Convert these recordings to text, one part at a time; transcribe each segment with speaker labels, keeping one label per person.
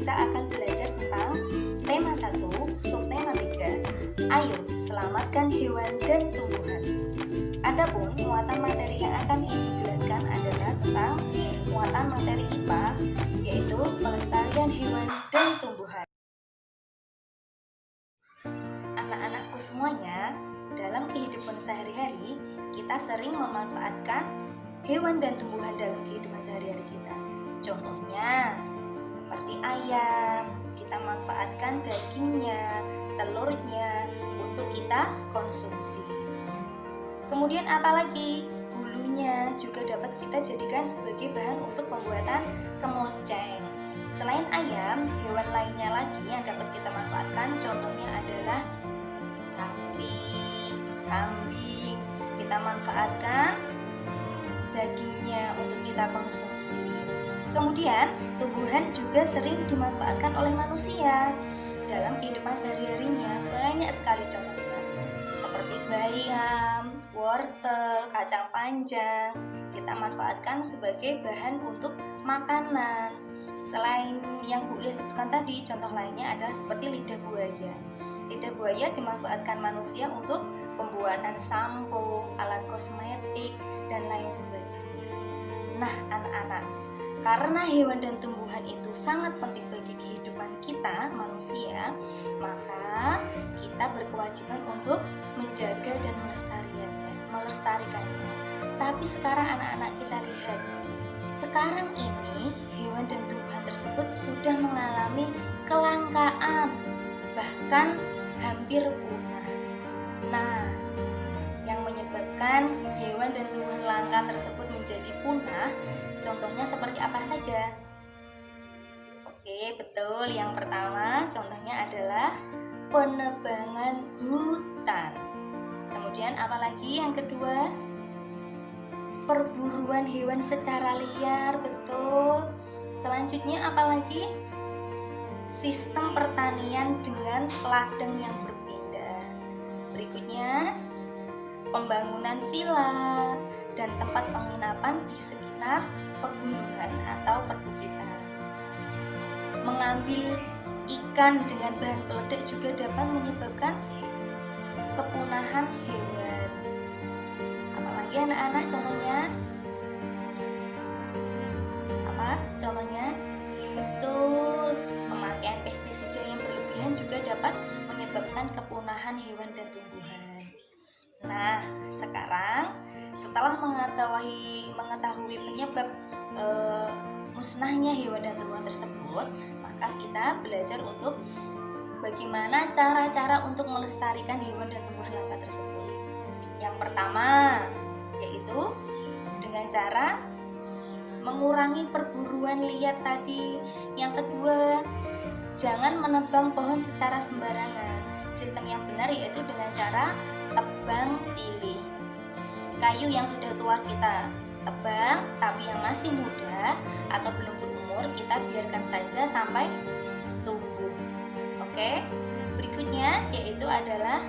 Speaker 1: kita akan belajar tentang tema 1, subtema 3. Ayo, selamatkan hewan dan tumbuhan. Adapun muatan materi yang akan dijelaskan adalah tentang muatan materi IPA, yaitu pelestarian hewan dan tumbuhan. Anak-anakku semuanya, dalam kehidupan sehari-hari, kita sering memanfaatkan hewan dan tumbuhan dalam kehidupan sehari-hari kita. Contohnya, seperti ayam, kita manfaatkan dagingnya, telurnya untuk kita konsumsi. Kemudian apalagi? Bulunya juga dapat kita jadikan sebagai bahan untuk pembuatan kemoceng. Selain ayam, hewan lainnya lagi yang dapat kita manfaatkan contohnya adalah sapi, kambing. Kita manfaatkan dagingnya untuk kita konsumsi. Kemudian, tumbuhan juga sering dimanfaatkan oleh manusia. Dalam kehidupan sehari-harinya banyak sekali contohnya, seperti bayam, wortel, kacang panjang. Kita manfaatkan sebagai bahan untuk makanan. Selain yang Bu Lia sebutkan tadi, contoh lainnya adalah seperti lidah buaya. Lidah buaya dimanfaatkan manusia untuk pembuatan sampo, alat kosmetik, dan lain sebagainya. Nah, anak-anak, karena hewan dan tumbuhan itu sangat penting bagi kehidupan kita manusia, maka kita berkewajiban untuk menjaga dan melestarikannya. Tapi sekarang anak-anak kita lihat, sekarang ini hewan dan tumbuhan tersebut sudah mengalami kelangkaan, bahkan hampir punah. Nah, yang menyebabkan hewan dan tumbuhan langka tersebut menjadi punah, contohnya seperti apa saja? Oke, betul. Yang pertama, contohnya adalah penebangan hutan. Kemudian apalagi yang kedua? Perburuan hewan secara liar, betul. Selanjutnya apalagi? Sistem pertanian dengan ladang yang berpindah. Berikutnya, pembangunan villa dan tempat penginapan di sekitar pegunungan atau perbukitan. Mengambil ikan dengan bahan peledak juga dapat menyebabkan kepunahan hewan. Apalagi anak-anak contohnya? Apa? Contohnya? Betul, pemakaian pestisida yang berlebihan juga dapat menyebabkan kepunahan hewan dan tumbuhan. Nah, sekarang setelah mengetahui penyebab musnahnya hewan dan tumbuhan tersebut, maka kita belajar untuk bagaimana cara-cara untuk melestarikan hewan dan tumbuhan langka tersebut. Yang pertama, yaitu dengan cara mengurangi perburuan liar tadi. Yang kedua, jangan menebang pohon secara sembarangan. Sistem yang benar yaitu dengan cara tebang pilih. Kayu yang sudah tua kita tebang, tapi yang masih muda atau belum berumur kita biarkan saja sampai tumbuh. Oke, berikutnya yaitu adalah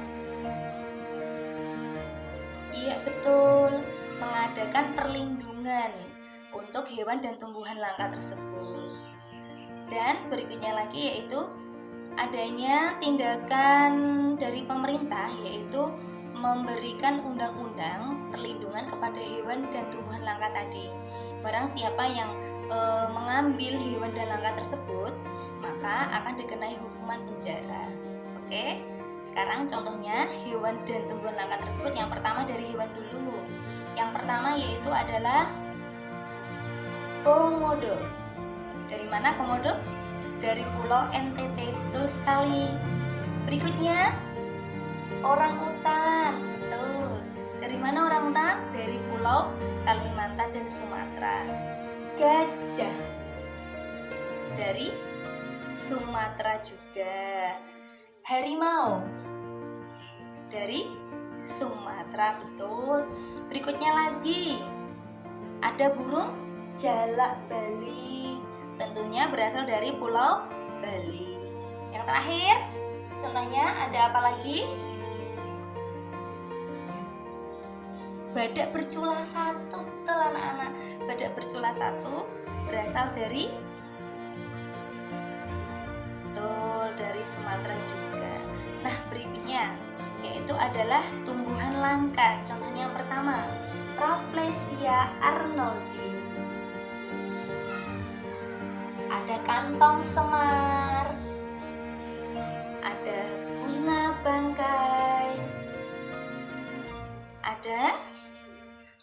Speaker 1: betul, mengadakan perlindungan untuk hewan dan tumbuhan langka tersebut. Dan berikutnya lagi yaitu adanya tindakan dari pemerintah, yaitu memberikan undang-undang perlindungan kepada hewan dan tumbuhan langka tadi. Barang siapa yang mengambil hewan dan langka tersebut, maka akan dikenai hukuman penjara. Oke, sekarang contohnya hewan dan tumbuhan langka tersebut. Yang pertama dari hewan dulu. Yang pertama yaitu adalah komodo. Dari mana komodo? Dari Pulau NTT, betul sekali. Berikutnya orangutan, betul. Dari mana orangutan? Dari Pulau Kalimantan dan Sumatera. Gajah dari Sumatera juga. Harimau dari Sumatera, betul. Berikutnya lagi ada burung jalak Bali, tentunya berasal dari Pulau Bali. Yang terakhir, contohnya ada apa lagi? Badak bercula satu, betul anak-anak. Badak bercula satu berasal dari dari Sumatera juga. Nah, berikutnya yaitu adalah tumbuhan langka. Contohnya yang pertama, Rafflesia arnoldi. Ada kantong semar, ada bunga bangkai, ada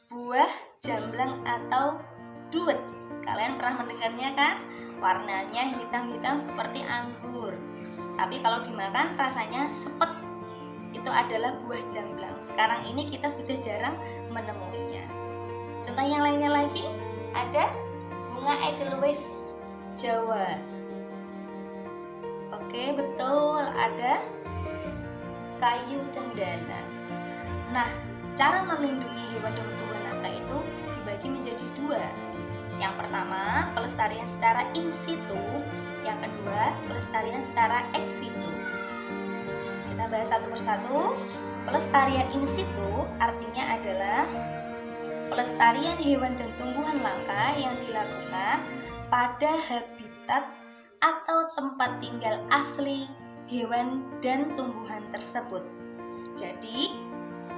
Speaker 1: buah jamblang atau duet. Kalian pernah mendengarnya kan? Warnanya hitam-hitam seperti anggur, tapi kalau dimakan rasanya sepet. Itu adalah buah jamblang. Sekarang ini kita sudah jarang menemuinya. Contoh yang lainnya lagi, ada bunga edelweiss Jawa. Oke, betul, ada kayu cendana. Nah, cara melindungi hewan dan tumbuhan langka itu dibagi menjadi dua. Yang pertama, pelestarian secara in situ. Yang kedua, pelestarian secara ex situ. Kita bahas satu persatu. Pelestarian in situ artinya adalah pelestarian hewan dan tumbuhan langka yang dilakukan pada habitat atau tempat tinggal asli hewan dan tumbuhan tersebut. Jadi,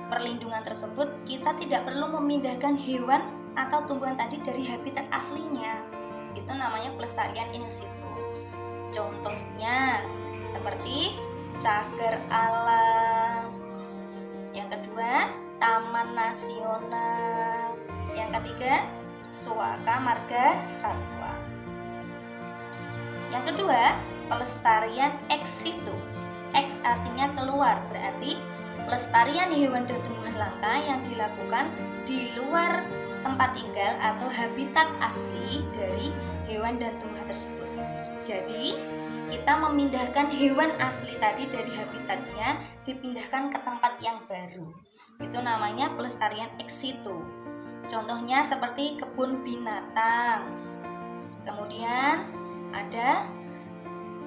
Speaker 1: perlindungan tersebut kita tidak perlu memindahkan hewan atau tumbuhan tadi dari habitat aslinya. Itu namanya pelestarian in situ. Contohnya seperti cagar alam. Yang kedua, taman nasional. Yang ketiga, suaka marga satwa. Yang kedua, pelestarian ex situ. Ex artinya keluar, berarti pelestarian hewan dan tumbuhan langka yang dilakukan di luar tempat tinggal atau habitat asli dari hewan dan tumbuhan tersebut. Jadi, kita memindahkan hewan asli tadi dari habitatnya, dipindahkan ke tempat yang baru. Itu namanya pelestarian ex situ. Contohnya seperti kebun binatang. Kemudian ada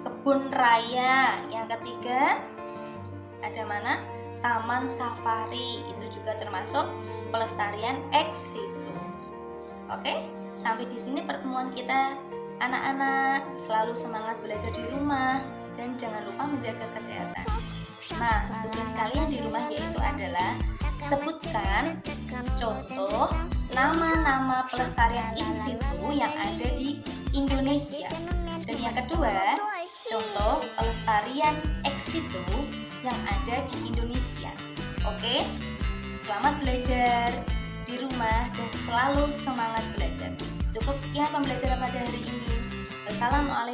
Speaker 1: kebun raya. Yang ketiga ada mana? Taman safari. Itu juga termasuk pelestarian ex situ. Oke, sampai di sini pertemuan kita. Anak-anak selalu semangat belajar di rumah dan jangan lupa menjaga kesehatan. Nah, tugas kalian di rumah yaitu adalah sebutkan contoh nama-nama pelestarian in situ yang ada di Indonesia. Dan yang kedua, contoh pelestarian ex situ yang ada di Indonesia. Oke? Selamat belajar di rumah dan selalu semangat belajar. Cukup sekian pembelajaran pada hari ini. Wassalamualaikum.